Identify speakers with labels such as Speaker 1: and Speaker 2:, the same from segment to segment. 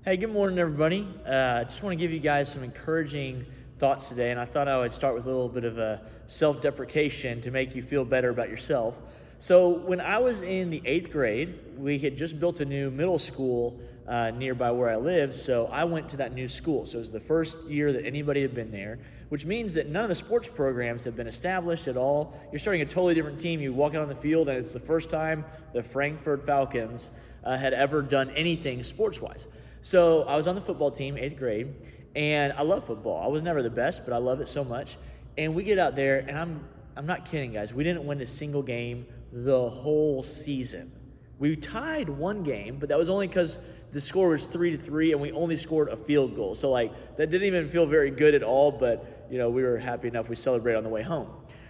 Speaker 1: Hey, good morning, everybody. I just want to give you guys some encouraging thoughts today, and I thought I would start with a little bit of a self-deprecation to make you feel better about yourself. So when I was in the 8th grade, we had just built a new middle school nearby where I live, so I went to that new school. So it was the first year that anybody had been there, which means that none of the sports programs have been established at all. You're starting a totally different team. You walk out on the field, and it's the first time the Frankfurt Falcons had ever done anything sports-wise. So I was on the football team, 8th grade, and I love football. I was never the best, but I love it so much. And we get out there, and I'm not kidding, guys. We didn't win a single game the whole season. We tied one game, but that was only because the score was 3-3, and we only scored a field goal. So, that didn't even feel very good at all, but, we were happy enough. We celebrated on the way home.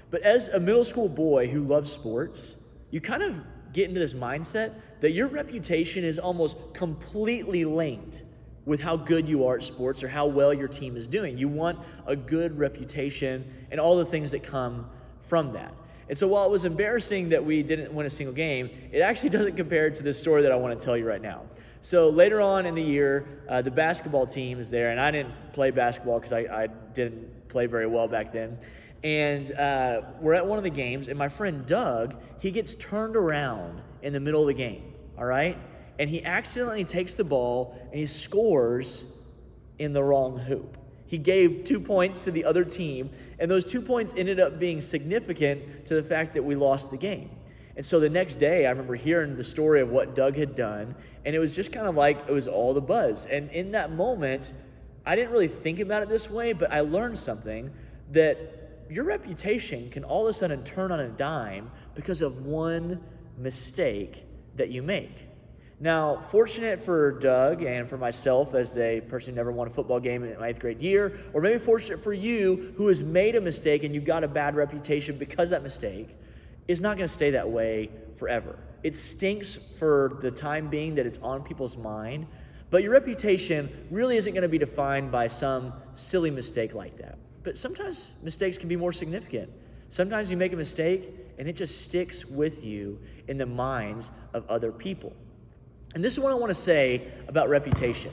Speaker 1: But as a middle school boy who loves sports, you kind of get into this mindset that your reputation is almost completely linked with how good you are at sports or how well your team is doing. You want a good reputation and all the things that come from that. And so while it was embarrassing that we didn't win a single game, it actually doesn't compare to this story that I want to tell you right now. So later on in the year, the basketball team is there, and I didn't play basketball because I didn't play very well back then. And we're at one of the games, and my friend Doug, he gets turned around in the middle of the game, all right? And he accidentally takes the ball, and he scores in the wrong hoop. He gave 2 points to the other team, and those 2 points ended up being significant to the fact that we lost the game. And so the next day, I remember hearing the story of what Doug had done, and it was just kind of like it was all the buzz. And in that moment, I didn't really think about it this way, but I learned something that your reputation can all of a sudden turn on a dime because of one mistake that you make. Now, fortunate for Doug and for myself as a person who never won a football game in my 8th grade year, or maybe fortunate for you who has made a mistake and you got a bad reputation because of that mistake, is not going to stay that way forever. It stinks for the time being that it's on people's mind, but your reputation really isn't going to be defined by some silly mistake like that. But sometimes mistakes can be more significant. Sometimes you make a mistake and it just sticks with you in the minds of other people. And this is what I want to say about reputation.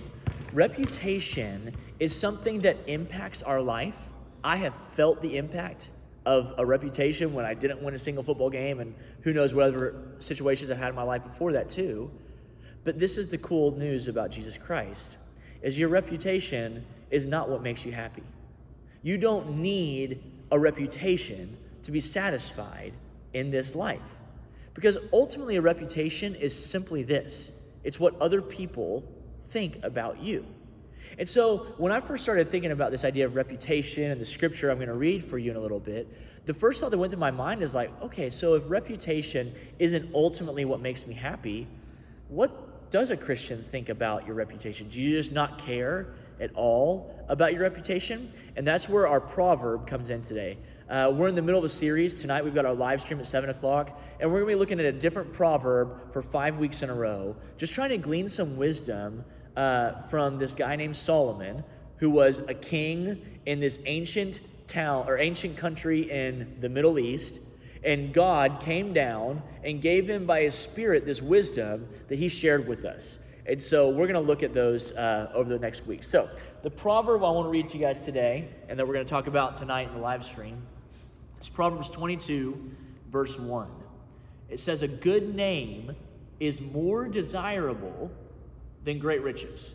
Speaker 1: Reputation is something that impacts our life. I have felt the impact of a reputation when I didn't win a single football game, and who knows what other situations I had in my life before that too. But this is the cool news about Jesus Christ, is your reputation is not what makes you happy. You don't need a reputation to be satisfied in this life. Because ultimately a reputation is simply this. It's what other people think about you. And so when I first started thinking about this idea of reputation and the scripture I'm going to read for you in a little bit, the first thought that went through my mind is okay, so if reputation isn't ultimately what makes me happy, what does a Christian think about your reputation? Do you just not care at all about your reputation? And that's where our proverb comes in today. We're in the middle of a series. Tonight we've got our live stream at 7 o'clock, and we're going to be looking at a different proverb for 5 weeks in a row, just trying to glean some wisdom from this guy named Solomon, who was a king in this ancient town or ancient country in the Middle East. And God came down and gave him by his Spirit this wisdom that he shared with us. And so we're going to look at those over the next week. So the proverb I want to read to you guys today, and that we're going to talk about tonight in the live stream, is Proverbs 22, verse 1. It says, "A good name is more desirable than great riches.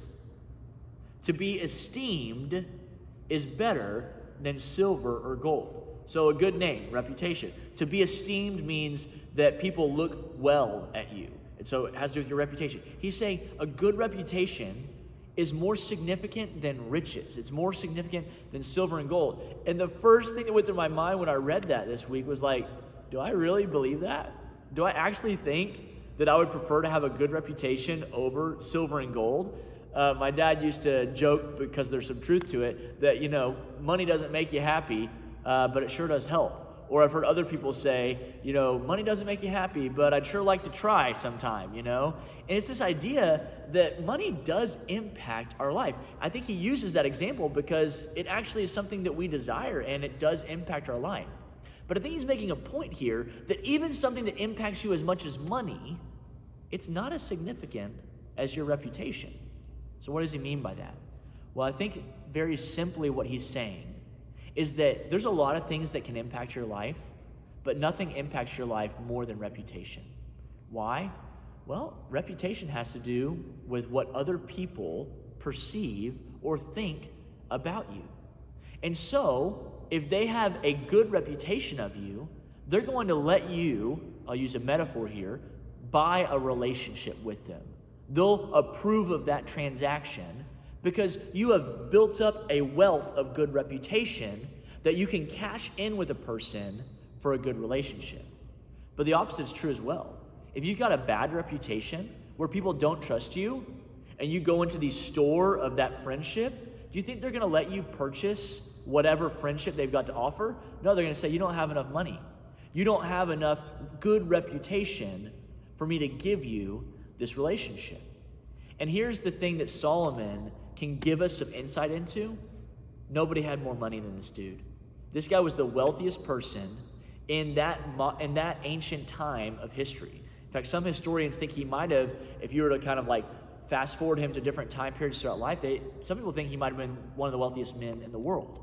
Speaker 1: To be esteemed is better than silver or gold." So a good name, reputation. To be esteemed means that people look well at you. And so it has to do with your reputation. He's saying a good reputation is more significant than riches. It's more significant than silver and gold. And the first thing that went through my mind when I read that this week was do I really believe that? Do I actually think that I would prefer to have a good reputation over silver and gold? My dad used to joke, because there's some truth to it, that, money doesn't make you happy, but it sure does help. Or I've heard other people say, money doesn't make you happy, but I'd sure like to try sometime, And it's this idea that money does impact our life. I think he uses that example because it actually is something that we desire, and it does impact our life. But I think he's making a point here that even something that impacts you as much as money, it's not as significant as your reputation. So what does he mean by that? Well, I think very simply what he's saying is that there's a lot of things that can impact your life, but nothing impacts your life more than reputation. Why? Well, reputation has to do with what other people perceive or think about you. And so, if they have a good reputation of you, they're going to let you, I'll use a metaphor here, buy a relationship with them. They'll approve of that transaction because you have built up a wealth of good reputation that you can cash in with a person for a good relationship. But the opposite is true as well. If you've got a bad reputation where people don't trust you and you go into the store of that friendship, do you think they're going to let you purchase whatever friendship they've got to offer? No, they're going to say, you don't have enough money. You don't have enough good reputation for me to give you this relationship. And here's the thing that Solomon can give us some insight into. Nobody had more money than this dude. This guy was the wealthiest person in that ancient time of history. In fact, some historians think he might have, if you were to kind of like fast forward him to different time periods throughout life, some people think he might have been one of the wealthiest men in the world.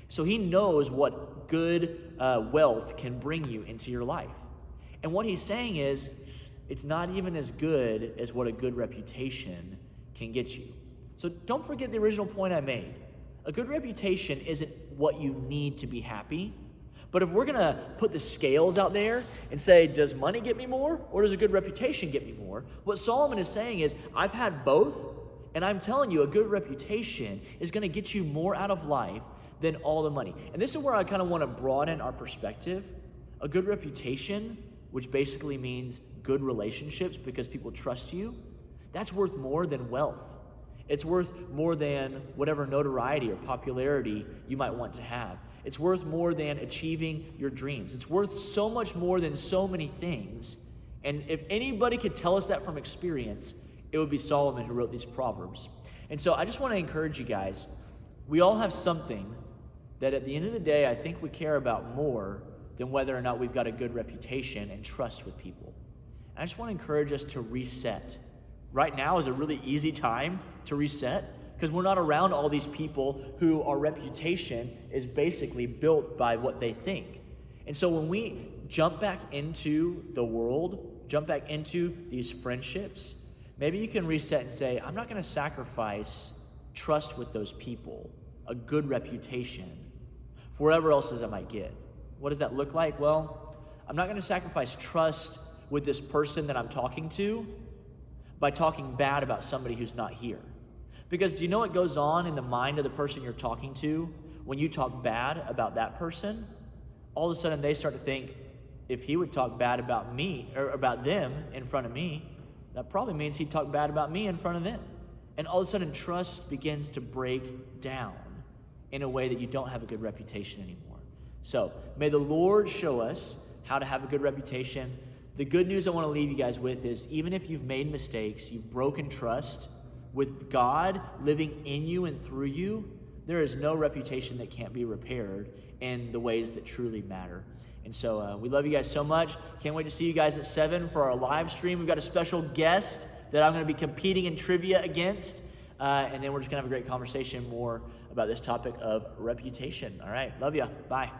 Speaker 1: So he knows what good wealth can bring you into your life. And what he's saying is, it's not even as good as what a good reputation can get you. So don't forget the original point I made. A good reputation isn't what you need to be happy. But if we're going to put the scales out there and say, does money get me more or does a good reputation get me more? What Solomon is saying is, I've had both, and I'm telling you, a good reputation is going to get you more out of life than all the money. And this is where I kind of want to broaden our perspective. A good reputation, which basically means good relationships because people trust you, that's worth more than wealth. It's worth more than whatever notoriety or popularity you might want to have. It's worth more than achieving your dreams. It's worth so much more than so many things. And if anybody could tell us that from experience, it would be Solomon who wrote these Proverbs. And so I just want to encourage you guys, we all have something that at the end of the day, I think we care about more than whether or not we've got a good reputation and trust with people. And I just want to encourage us to reset. Right now is a really easy time to reset because we're not around all these people who our reputation is basically built by what they think. And so when we jump back into the world, jump back into these friendships, maybe you can reset and say, I'm not going to sacrifice trust with those people, a good reputation, for whatever else I might get. What does that look like? Well, I'm not going to sacrifice trust with this person that I'm talking to by talking bad about somebody who's not here. Because do you know what goes on in the mind of the person you're talking to when you talk bad about that person? All of a sudden they start to think, if he would talk bad about me or about them in front of me, that probably means he'd talk bad about me in front of them. And all of a sudden trust begins to break down in a way that you don't have a good reputation anymore. So may the Lord show us how to have a good reputation. The good news I want to leave you guys with is, even if you've made mistakes, you've broken trust, with God living in you and through you, there is no reputation that can't be repaired in the ways that truly matter. And so we love you guys so much. Can't wait to see you guys at 7 for our live stream. We've got a special guest that I'm going to be competing in trivia against. And then we're just going to have a great conversation more about this topic of reputation. All right. Love you. Bye.